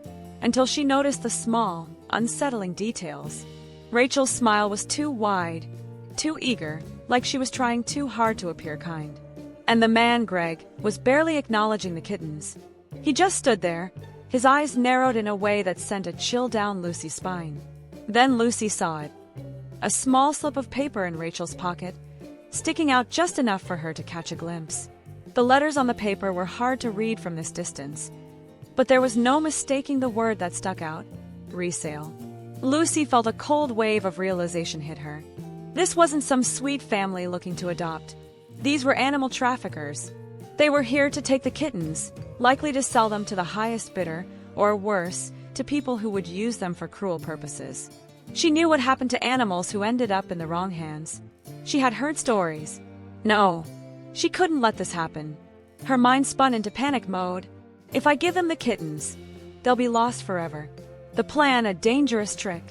Speaker 1: until she noticed the small, unsettling details. Rachel's smile was too wide, too eager, like she was trying too hard to appear kind. And the man, Greg, was barely acknowledging the kittens. He just stood there, his eyes narrowed in a way that sent a chill down Lucy's spine. Then Lucy saw it. A small slip of paper in Rachel's pocket, sticking out just enough for her to catch a glimpse. The letters on the paper were hard to read from this distance, but there was no mistaking the word that stuck out: resale. Lucy felt a cold wave of realization hit her. This wasn't some sweet family looking to adopt. These were animal traffickers. They were here to take the kittens, likely to sell them to the highest bidder, or worse, to people who would use them for cruel purposes. She knew what happened to animals who ended up in the wrong hands. She had heard stories. No, she couldn't let this happen. Her mind spun into panic mode. If I give them the kittens, they'll be lost forever. The plan, a dangerous trick.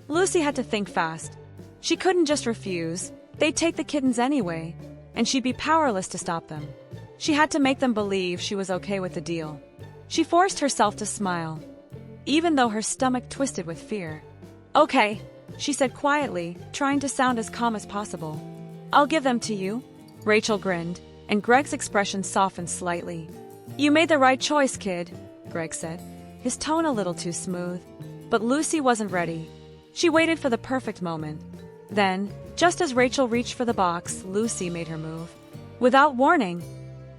Speaker 1: Lucy had to think fast. She couldn't just refuse. They'd take the kittens anyway, and she'd be powerless to stop them. She had to make them believe she was okay with the deal. She forced herself to smile, even though her stomach twisted with fear. "Okay," she said quietly, trying to sound as calm as possible. "I'll give them to you." Rachel grinned, and Greg's expression softened slightly. "You made the right choice, kid," Greg said, his tone a little too smooth. But Lucy wasn't ready. She waited for the perfect moment. Then, just as Rachel reached for the box, Lucy made her move. Without warning,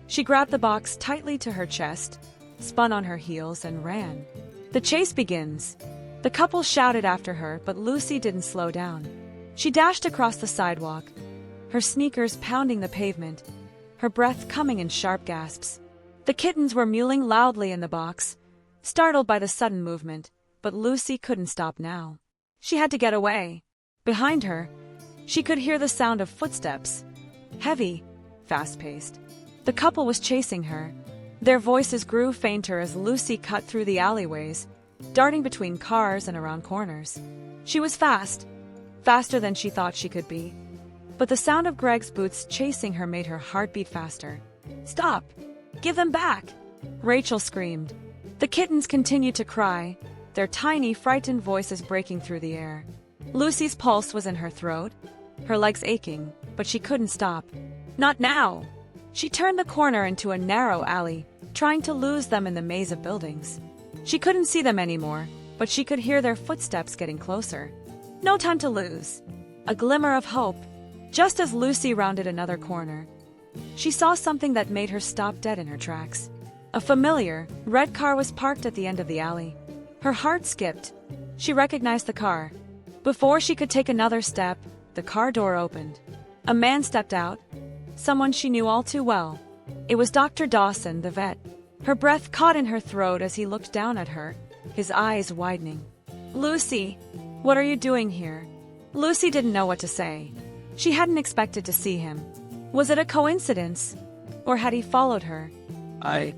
Speaker 1: she grabbed the box tightly to her chest, spun on her heels, and ran. "The chase begins." The couple shouted after her, but Lucy didn't slow down. She dashed across the sidewalk, her sneakers pounding the pavement, her breath coming in sharp gasps. The kittens were mewling loudly in the box, startled by the sudden movement, but Lucy couldn't stop now. She had to get away. Behind her, she could hear the sound of footsteps. Heavy, fast-paced. The couple was chasing her. Their voices grew fainter as Lucy cut through the alleyways, darting between cars and around corners. She was fast, faster than she thought she could be. But the sound of Greg's boots chasing her made her heart beat faster. "Stop! Give them back!" Rachel screamed. The kittens continued to cry, their tiny, frightened voices breaking through the air. Lucy's pulse was in her throat, her legs aching, but she couldn't stop. Not now! She turned the corner into a narrow alley, trying to lose them in the maze of buildings. She couldn't see them anymore, but she could hear their footsteps getting closer. No time to lose. A glimmer of hope. Just as Lucy rounded another corner, she saw something that made her stop dead in her tracks. A familiar, red car was parked at the end of the alley. Her heart skipped. She recognized the car. Before she could take another step, the car door opened. A man stepped out, someone she knew all too well. It was Dr. Dawson, the vet. Her breath caught in her throat as he looked down at her, his eyes widening. "Lucy, what are you doing here?" Lucy didn't know what to say. She hadn't expected to see him. Was it a coincidence? Or had he followed her? I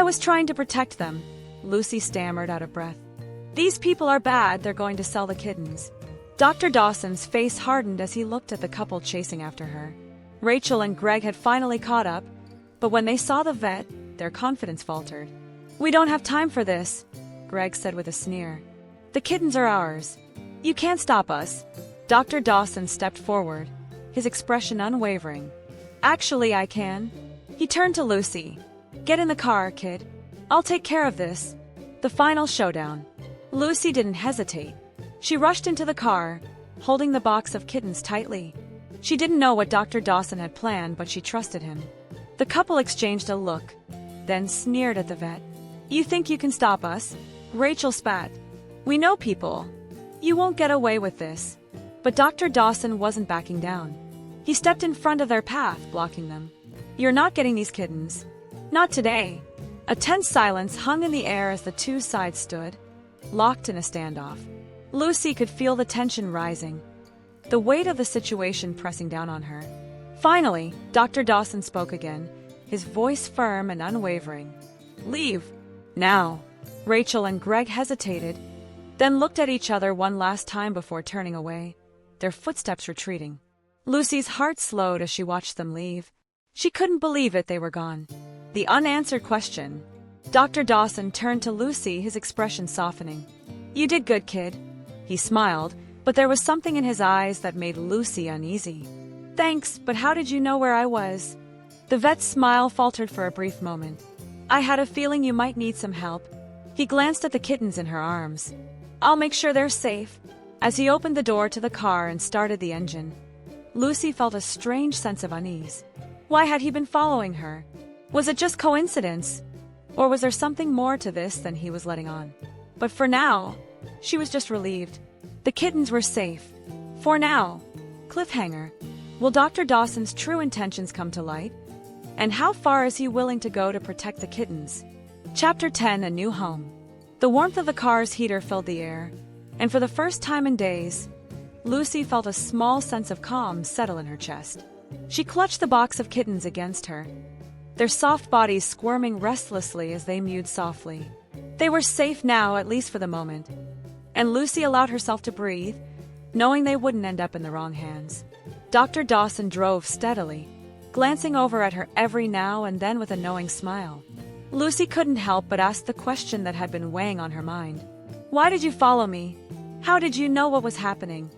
Speaker 1: was trying to protect them," Lucy stammered out of breath. "These people are bad, they're going to sell the kittens." Dr. Dawson's face hardened as he looked at the couple chasing after her. Rachel and Greg had finally caught up, but when they saw the vet, their confidence faltered. "We don't have time for this," Greg said with a sneer. "The kittens are ours. You can't stop us." Dr. Dawson stepped forward, his expression unwavering. "Actually, I can." He turned to Lucy. "Get in the car, kid. I'll take care of this." The final showdown. Lucy didn't hesitate. She rushed into the car, holding the box of kittens tightly. She didn't know what Dr. Dawson had planned, but she trusted him. The couple exchanged a look, then sneered at the vet. "You think you can stop us?" Rachel spat. We know people. You won't get away with this. But Dr. Dawson wasn't backing down. He stepped in front of their path, blocking them. You're not getting these kittens. Not today. A tense silence hung in the air as the two sides stood, locked in a standoff. Lucy could feel the tension rising, the weight of the situation pressing down on her. Finally, Dr. Dawson spoke again, his voice firm and unwavering. Leave. Now. Rachel and Greg hesitated, then looked at each other one last time before turning away, their footsteps retreating. Lucy's heart slowed as she watched them leave. She couldn't believe it, they were gone. The unanswered question. Dr. Dawson turned to Lucy, his expression softening. You did good, kid. He smiled, but there was something in his eyes that made Lucy uneasy. Thanks, but how did you know where I was? The vet's smile faltered for a brief moment. I had a feeling you might need some help. He glanced at the kittens in her arms. I'll make sure they're safe. As he opened the door to the car and started the engine, Lucy felt a strange sense of unease. Why had he been following her? Was it just coincidence? Or was there something more to this than he was letting on? But for now, she was just relieved. The kittens were safe. For now. Cliffhanger. Will Dr. Dawson's true intentions come to light? And how far is he willing to go to protect the kittens? Chapter 10: A New Home. The warmth of the car's heater filled the air, and for the first time in days, Lucy felt a small sense of calm settle in her chest. She clutched the box of kittens against her, their soft bodies squirming restlessly as they mewed softly. They were safe now, at least for the moment, and Lucy allowed herself to breathe, knowing they wouldn't end up in the wrong hands. Dr. Dawson drove steadily, glancing over at her every now and then with a knowing smile. Lucy couldn't help but ask the question that had been weighing on her mind. Why did you follow me? How did you know what was happening?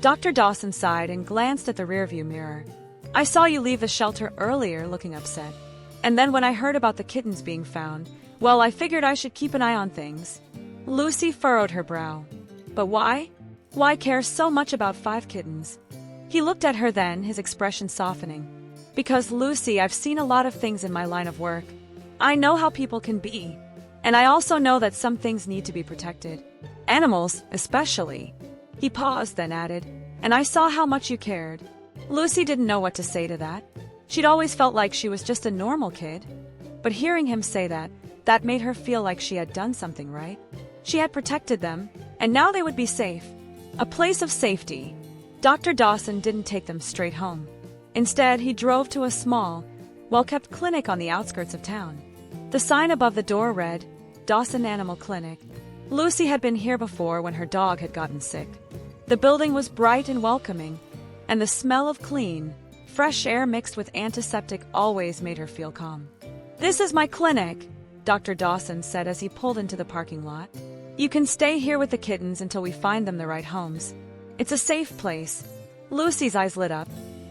Speaker 1: Dr. Dawson sighed and glanced at the rearview mirror. I saw you leave the shelter earlier, looking upset. And then when I heard about the kittens being found, well, I figured I should keep an eye on things. Lucy furrowed her brow. But why? Why care so much about 5 kittens? He looked at her then, his expression softening. Because, Lucy, I've seen a lot of things in my line of work. I know how people can be. And I also know that some things need to be protected. Animals, especially. He paused, then added, and I saw how much you cared. Lucy didn't know what to say to that. She'd always felt like she was just a normal kid. But hearing him say that made her feel like she had done something right. She had protected them, and now they would be safe. A place of safety. Dr. Dawson didn't take them straight home. Instead, he drove to a small, well-kept clinic on the outskirts of town. The sign above the door read, Dawson Animal Clinic. Lucy had been here before when her dog had gotten sick. The building was bright and welcoming, and the smell of clean, fresh air mixed with antiseptic always made her feel calm. This is my clinic, Dr. Dawson said as he pulled into the parking lot. You can stay here with the kittens until we find them the right homes. It's a safe place. Lucy's eyes lit up.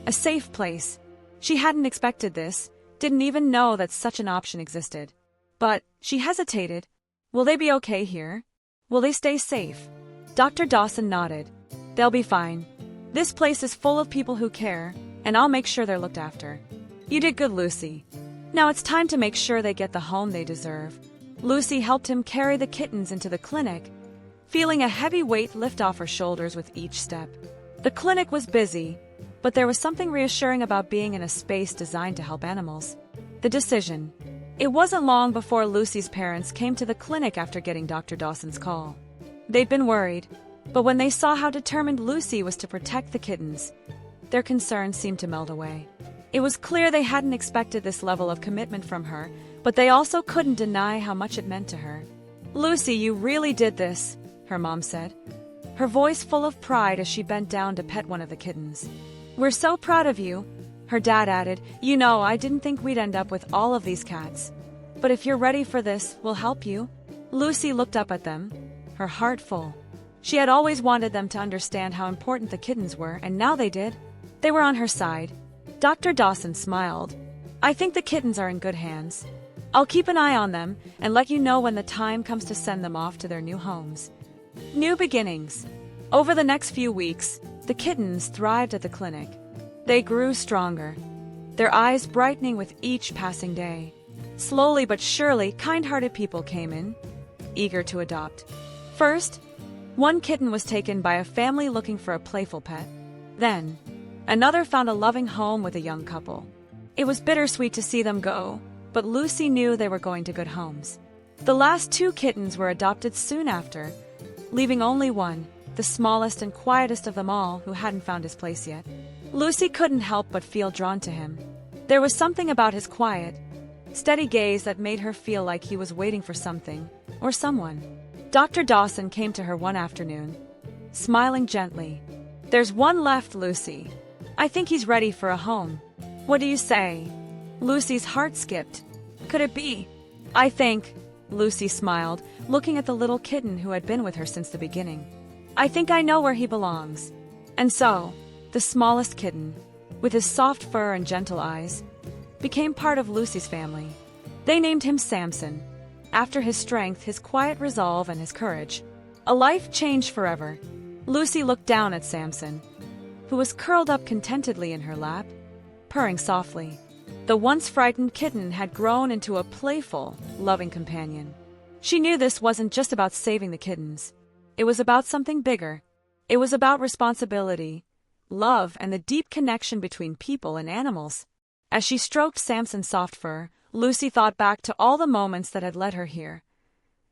Speaker 1: A safe place. She hadn't expected this, didn't even know that such an option existed. But she hesitated. Will they be okay here? Will they stay safe? Dr. Dawson nodded. They'll be fine. This place is full of people who care, and I'll make sure they're looked after. You did good, Lucy. Now it's time to make sure they get the home they deserve. Lucy helped him carry the kittens into the clinic, feeling a heavy weight lift off her shoulders with each step. The clinic was busy, but there was something reassuring about being in a space designed to help animals. The decision. It wasn't long before Lucy's parents came to the clinic after getting Dr. Dawson's call. They'd been worried, but when they saw how determined Lucy was to protect the kittens, their concerns seemed to melt away. It was clear they hadn't expected this level of commitment from her, but they also couldn't deny how much it meant to her. Lucy, you really did this, her mom said, her voice full of pride as she bent down to pet one of the kittens. We're so proud of you, her dad added. You know, I didn't think we'd end up with all of these cats. But if you're ready for this, we'll help you. Lucy looked up at them, her heart full. She had always wanted them to understand how important the kittens were, and now they did. They were on her side. Dr. Dawson smiled. I think the kittens are in good hands. I'll keep an eye on them and let you know when the time comes to send them off to their new homes. New beginnings. Over the next few weeks, the kittens thrived at the clinic. They grew stronger, their eyes brightening with each passing day. Slowly but surely, kind-hearted people came in, eager to adopt. First, One kitten was taken by a family looking for a playful pet. Then, another found a loving home with a young couple. It was bittersweet to see them go, but Lucy knew they were going to good homes. The last 2 kittens were adopted soon after, leaving only one, the smallest and quietest of them all, who hadn't found his place yet. Lucy couldn't help but feel drawn to him. There was something about his quiet, steady gaze that made her feel like he was waiting for something, or someone. Dr. Dawson came to her one afternoon, smiling gently. "There's one left, Lucy. I think he's ready for a home. What do you say?" Lucy's heart skipped. Could it be? "I think," Lucy smiled, looking at the little kitten who had been with her since the beginning. "I think I know where he belongs." And so, the smallest kitten, with his soft fur and gentle eyes, became part of Lucy's family. They named him Samson, after his strength, his quiet resolve, and his courage. A life changed forever. Lucy looked down at Samson, who was curled up contentedly in her lap, purring softly. The once frightened kitten had grown into a playful, loving companion. She knew this wasn't just about saving the kittens. It was about something bigger. It was about responsibility, love, and the deep connection between people and animals. As she stroked Samson's soft fur, Lucy thought back to all the moments that had led her here.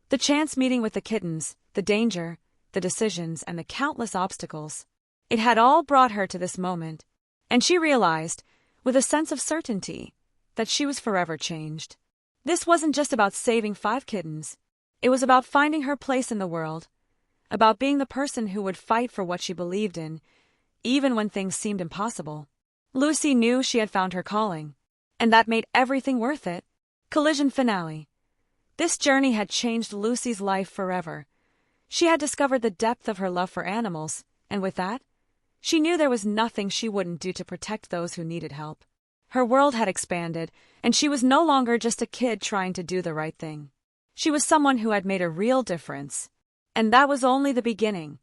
Speaker 1: The chance meeting with the kittens, the danger, the decisions, and the countless obstacles. It had all brought her to this moment, and she realized, with a sense of certainty, that she was forever changed. This wasn't just about saving 5 kittens. It was about finding her place in the world, about being the person who would fight for what she believed in, even when things seemed impossible. Lucy knew she had found her calling, and that made everything worth it. Collision finale. This journey had changed Lucy's life forever. She had discovered the depth of her love for animals, and with that, she knew there was nothing she wouldn't do to protect those who needed help. Her world had expanded, and she was no longer just a kid trying to do the right thing. She was someone who had made a real difference. And that was only the beginning.